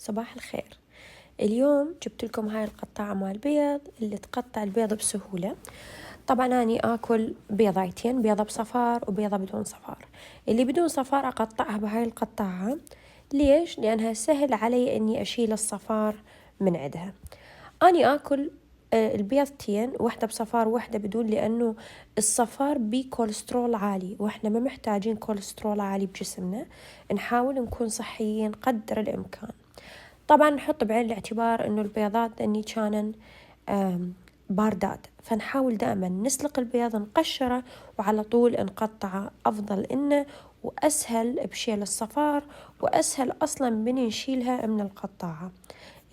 صباح الخير. اليوم جبت لكم هاي القطاعة مال البيض اللي تقطع البيض بسهولة. طبعا أنا آكل بيضايتين، بيضة بصفار وبيضة بدون صفار. اللي بدون صفار أقطعها بهاي القطاعة. ليش؟ لأنها سهل علي أني أشيل الصفار من عندها. أنا آكل البيضتين، واحدة بصفار وواحدة بدون، لأنه الصفار بيه كوليسترول عالي وإحنا ما محتاجين كوليسترول عالي بجسمنا. نحاول نكون صحيين قدر الإمكان. طبعا نحط بعين الاعتبار إنه البيضات إني كانن باردات، فنحاول دائما نسلق البيض نقشره وعلى طول نقطعه، أفضل إنه وأسهل بشيل الصفار، وأسهل أصلا من نشيلها من القطاعة.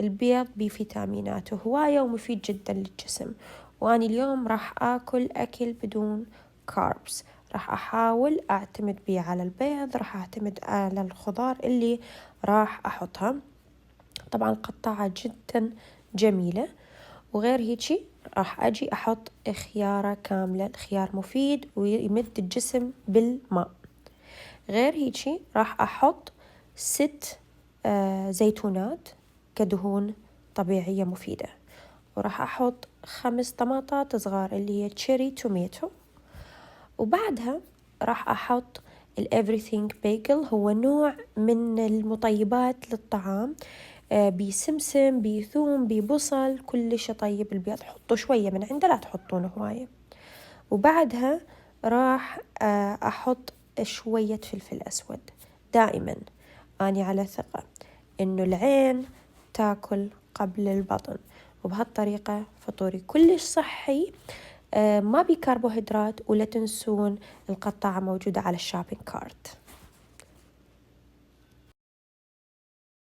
البيض بفيتاميناته هواية ومفيد جدا للجسم. وأنا اليوم راح آكل أكل بدون كاربس، راح أحاول أعتمد بيه على البيض، راح أعتمد على الخضار اللي راح أحطها. طبعا القطاعة جدا جميلة. وغير هيجي راح أجي أحط خيارة كاملة، الخيار مفيد ويمد الجسم بالماء. غير هيجي راح أحط 6 زيتونات كدهون طبيعية مفيدة. وراح أحط 5 طماطات صغار اللي هي تشيري توميتو. وبعدها راح أحط الإيفريثينج بيكل، هو نوع من المطيبات للطعام، بسمسم بثوم ببصل، كل شي طيب البيض. حطوا شوية من عنده، لا تحطونه هواية. وبعدها راح أحط شوية فلفل أسود. دائما أني على ثقة إنه العين تاكل قبل البطن، وبهالطريقة فطوري كلش صحي، ما بكربوهيدرات. ولا تنسون القطاعة موجودة على الشوبينج كارت.